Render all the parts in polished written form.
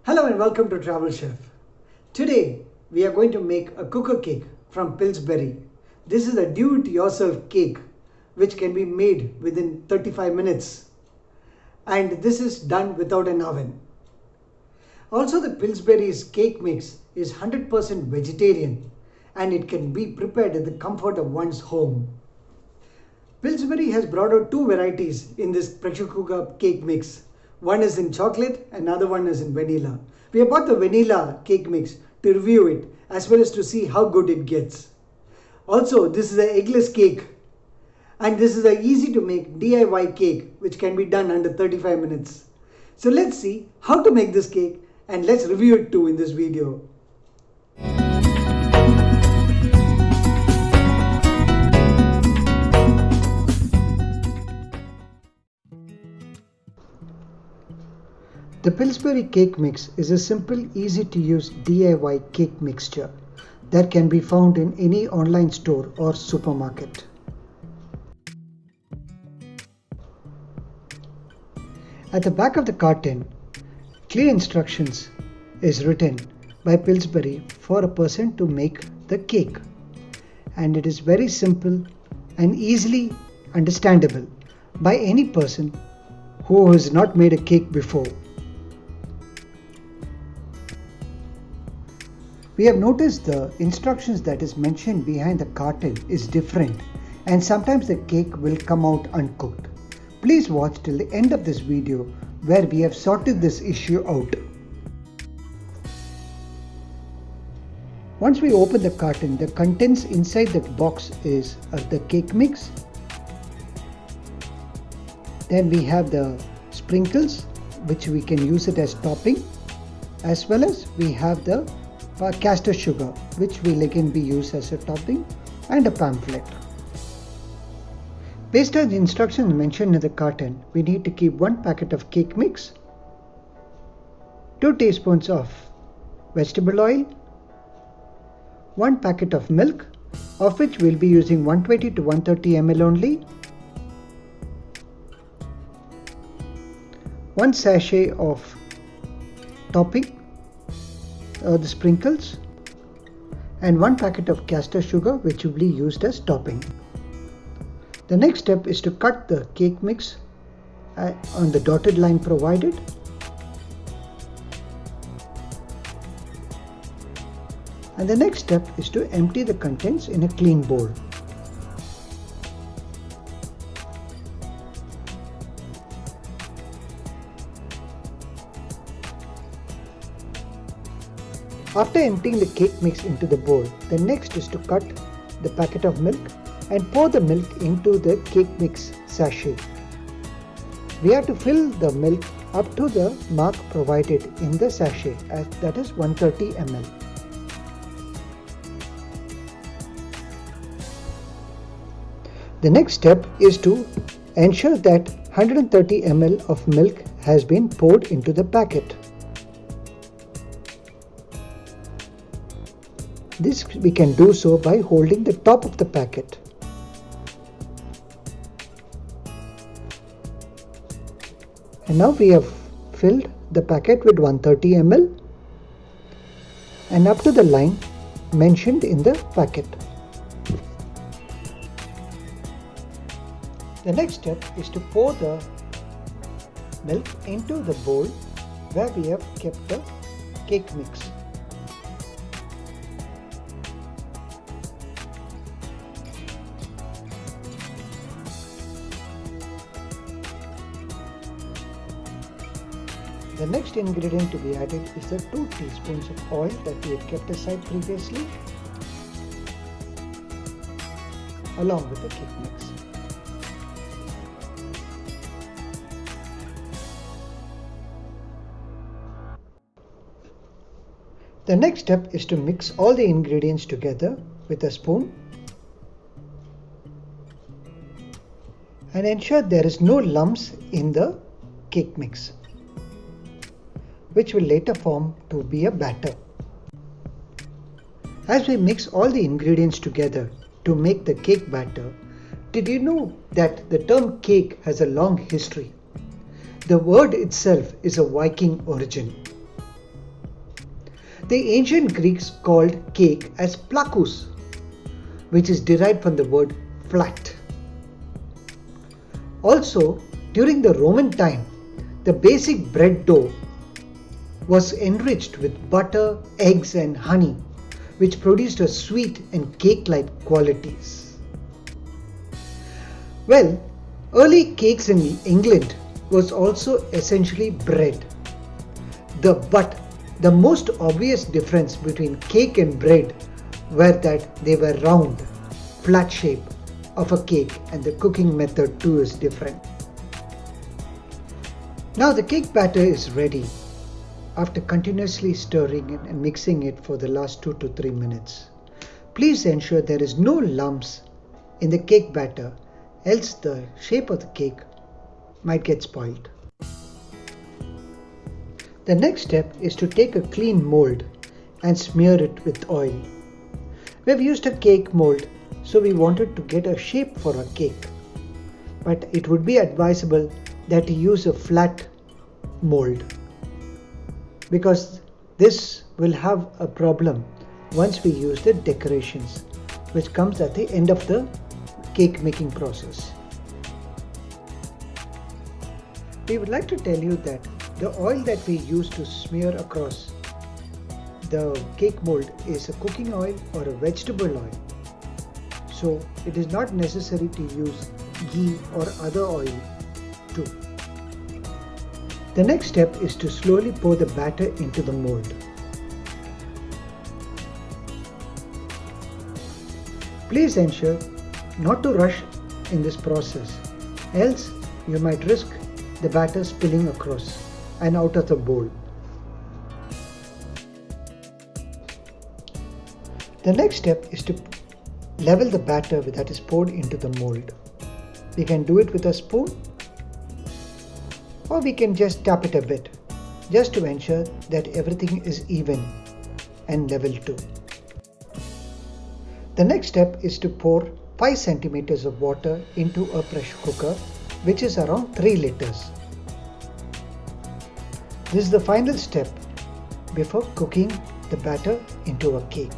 Hello and welcome to Travel Chef. Today we are going to make a cooker cake from Pillsbury. This is a do-it-yourself cake which can be made within 35 minutes. And this is done without an oven. Also, the Pillsbury's cake mix is 100% vegetarian and it can be prepared in the comfort of one's home. Pillsbury has brought out two varieties in this pressure cooker cake mix. One is in chocolate, another one is in vanilla. We have bought the vanilla cake mix to review it as well as to see how good it gets. Also, this is an eggless cake and this is an easy to make DIY cake which can be done under 35 minutes. So let's see how to make this cake and let's review it too in this video. The Pillsbury cake mix is a simple, easy to use DIY cake mixture that can be found in any online store or supermarket. At the back of the carton, clear instructions is written by Pillsbury for a person to make the cake, and it is very simple and easily understandable by any person who has not made a cake before. We have noticed the instructions that is mentioned behind the carton is different and sometimes the cake will come out uncooked. Please watch till the end of this video where we have sorted this issue out. Once we open the carton, the contents inside the box is the cake mix. Then we have the sprinkles which we can use it as topping, as well as we have the castor sugar which will again be used as a topping, and a pamphlet. Based on the instructions mentioned in the carton, we need to keep 1 packet of cake mix, 2 teaspoons of vegetable oil, 1 packet of milk, of which we will be using 120 to 130 ml only, 1 sachet of topping, the sprinkles, and 1 packet of castor sugar which will be used as topping. The next step is to cut the cake mix on the dotted line provided. And the next step is to empty the contents in a clean bowl. After emptying the cake mix into the bowl, the next is to cut the packet of milk and pour the milk into the cake mix sachet. We have to fill the milk up to the mark provided in the sachet, that is 130 ml. The next step is to ensure that 130 ml of milk has been poured into the packet. This we can do so by holding the top of the packet. And now we have filled the packet with 130 ml and up to the line mentioned in the packet. The next step is to pour the milk into the bowl where we have kept the cake mix. The next ingredient to be added is the 2 teaspoons of oil that we had kept aside previously, along with the cake mix. The next step is to mix all the ingredients together with a spoon and ensure there is no lumps in the cake mix, which will later form to be a batter. As we mix all the ingredients together to make the cake batter, did you know that the term cake has a long history? The word itself is a Viking origin. The ancient Greeks called cake as plakus, which is derived from the word flat. Also, during the Roman time, the basic bread dough was enriched with butter, eggs and honey, which produced a sweet and cake-like qualities. Well, early cakes in England was also essentially bread. But the most obvious difference between cake and bread were that they were round, flat shape of a cake, and the cooking method too is different. Now the cake batter is ready after continuously stirring it and mixing it for the last 2 to 3 minutes. Please ensure there is no lumps in the cake batter, else the shape of the cake might get spoiled. The next step is to take a clean mold and smear it with oil. We've used a cake mold, so we wanted to get a shape for a cake. But it would be advisable that you use a flat mold, because this will have a problem once we use the decorations, which comes at the end of the cake making process. We would like to tell you that the oil that we use to smear across the cake mold is a cooking oil or a vegetable oil. So it is not necessary to use ghee or other oil too. The next step is to slowly pour the batter into the mold. Please ensure not to rush in this process, else you might risk the batter spilling across and out of the bowl. The next step is to level the batter that is poured into the mold. We can do it with a spoon, or we can just tap it a bit, just to ensure that everything is even and level too. The next step is to pour 5 centimeters of water into a pressure cooker, which is around 3 liters. This is the final step before cooking the batter into a cake.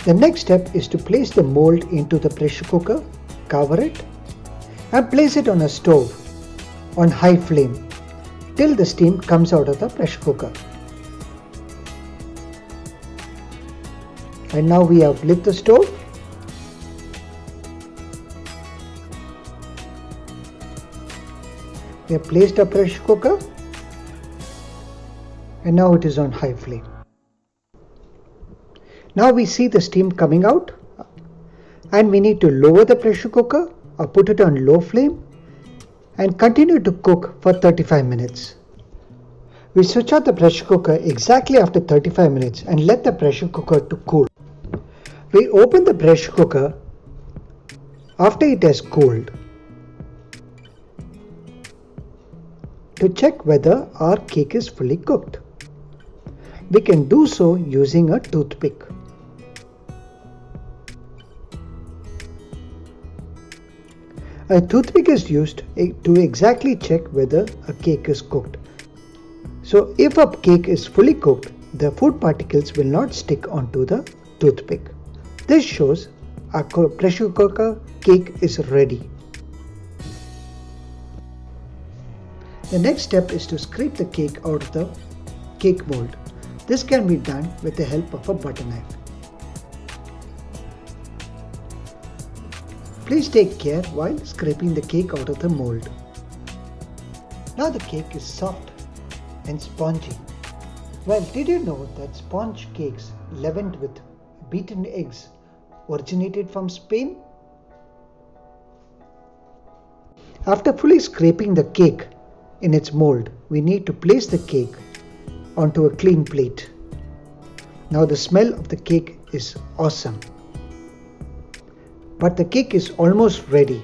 The next step is to place the mold into the pressure cooker, cover it, and place it on a stove on high flame till the steam comes out of the pressure cooker. And now we have lit the stove. We have placed a pressure cooker, and now it is on high flame. Now we see the steam coming out, and we need to lower the pressure cooker or put it on low flame and continue to cook for 35 minutes. We switch out the pressure cooker exactly after 35 minutes and let the pressure cooker to cool. We open the pressure cooker after it has cooled to check whether our cake is fully cooked. We can do so using a toothpick. A toothpick is used to exactly check whether a cake is cooked. So if a cake is fully cooked, the food particles will not stick onto the toothpick. This shows our pressure cooker cake is ready. The next step is to scrape the cake out of the cake mold. This can be done with the help of a butter knife. Please take care while scraping the cake out of the mold. Now the cake is soft and spongy. Well, did you know that sponge cakes leavened with beaten eggs originated from Spain? After fully scraping the cake in its mold, we need to place the cake onto a clean plate. Now the smell of the cake is awesome. But the cake is almost ready.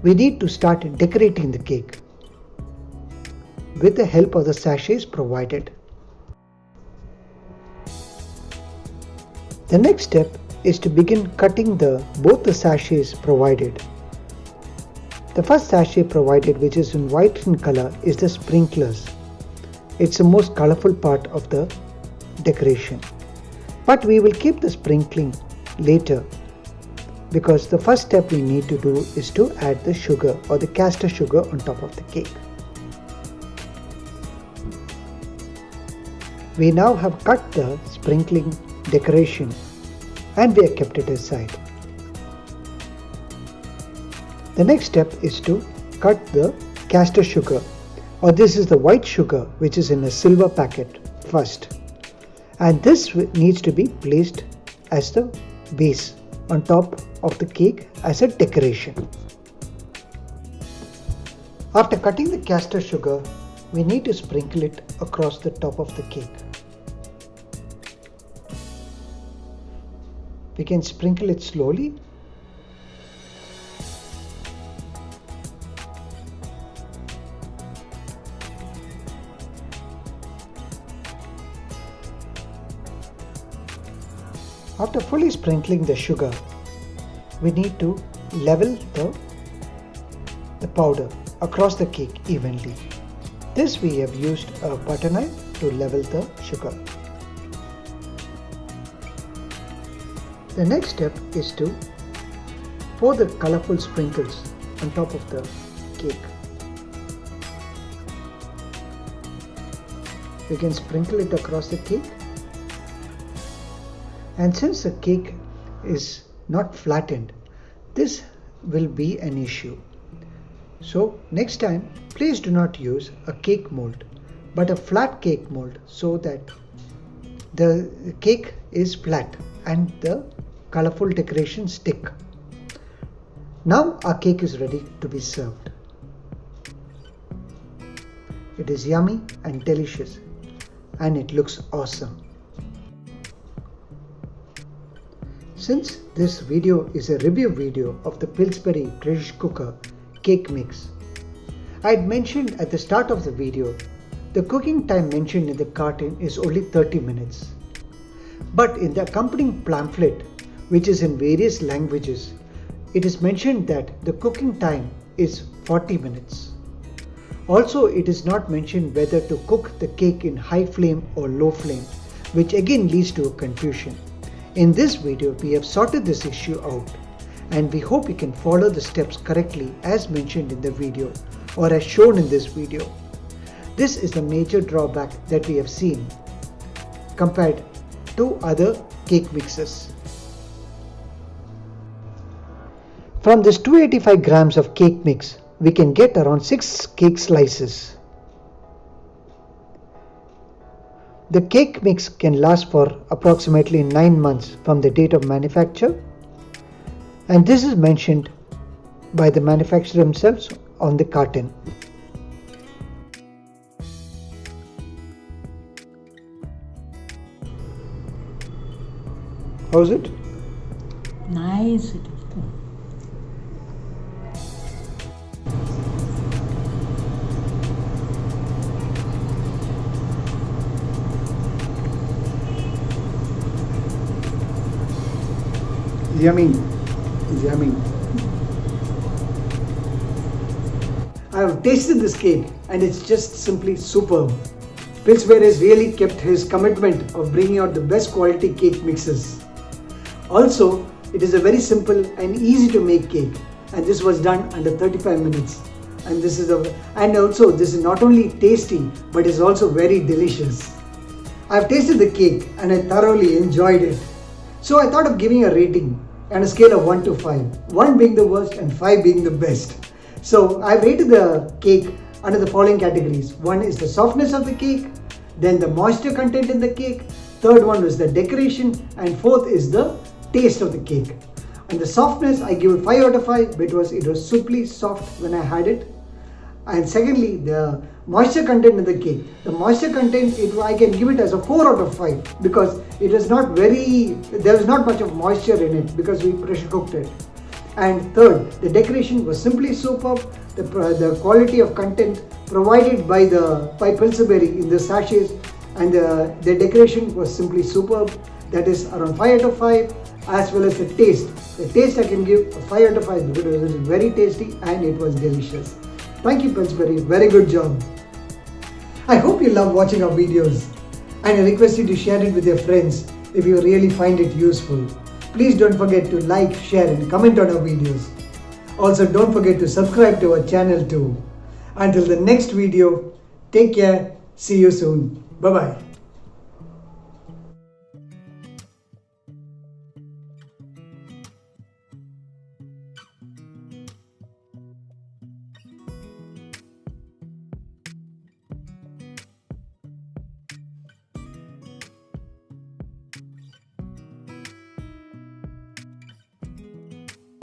We need to start decorating the cake with the help of the sachets provided. The next step is to begin cutting both the sachets provided The first sachet provided, which is in white in color, is the sprinklers. It's the most colorful part of the decoration. But we will keep the sprinkling later, because the first step we need to do is to add the sugar or the castor sugar on top of the cake. We now have cut the sprinkling decoration and we have kept it aside. The next step is to cut the castor sugar, or this is the white sugar which is in a silver packet first, and this needs to be placed as the base on top of the cake as a decoration. After cutting the castor sugar, we need to sprinkle it across the top of the cake. We can sprinkle it slowly . After fully sprinkling the sugar, we need to level the powder across the cake evenly. This we have used a butter knife to level the sugar. The next step is to pour the colorful sprinkles on top of the cake. We can sprinkle it across the cake. And since the cake is not flattened, this will be an issue. So next time, please do not use a cake mold, but a flat cake mold, so that the cake is flat and the colorful decorations stick. Now our cake is ready to be served. It is yummy and delicious, and it looks awesome. Since this video is a review video of the Pillsbury pressure cooker cake mix, I had mentioned at the start of the video the cooking time mentioned in the carton is only 30 minutes. But in the accompanying pamphlet, which is in various languages, it is mentioned that the cooking time is 40 minutes. Also, it is not mentioned whether to cook the cake in high flame or low flame, which again leads to a confusion. In this video, we have sorted this issue out, and we hope you can follow the steps correctly as mentioned in the video or as shown in this video. This is the major drawback that we have seen compared to other cake mixes. From this 285 grams of cake mix, we can get around 6 cake slices. The cake mix can last for approximately 9 months from the date of manufacture, and this is mentioned by the manufacturer themselves on the carton. How's it? Nice. Yummy. Yummy. I have tasted this cake and it's just simply superb. Pillsbury has really kept his commitment of bringing out the best quality cake mixes. Also, it is a very simple and easy to make cake, and this was done under 35 minutes. And this is not only tasty but is also very delicious. I have tasted the cake and I thoroughly enjoyed it. So I thought of giving a rating on a scale of 1 to 5, 1 being the worst and 5 being the best. So I rated the cake under the following categories. 1 is the softness of the cake, then the moisture content in the cake, third one was the decoration, and fourth is the taste of the cake. And the softness, I give it 5 out of 5 because it was simply soft when I had it. And secondly, the moisture content in the cake. The moisture content, I can give it as a 4 out of 5 because it is not there was not much of moisture in it because we pressure cooked it. And third, the decoration was simply superb. The quality of content provided by Pillsbury in the sachets and the decoration was simply superb. That is around 5 out of 5, as well as the taste. The taste I can give a 5 out of 5 because it was very tasty and it was delicious. Thank you Pillsbury, very good job. I hope you love watching our videos and I request you to share it with your friends if you really find it useful. Please don't forget to like, share and comment on our videos. Also don't forget to subscribe to our channel too. Until the next video, take care, see you soon. Bye bye.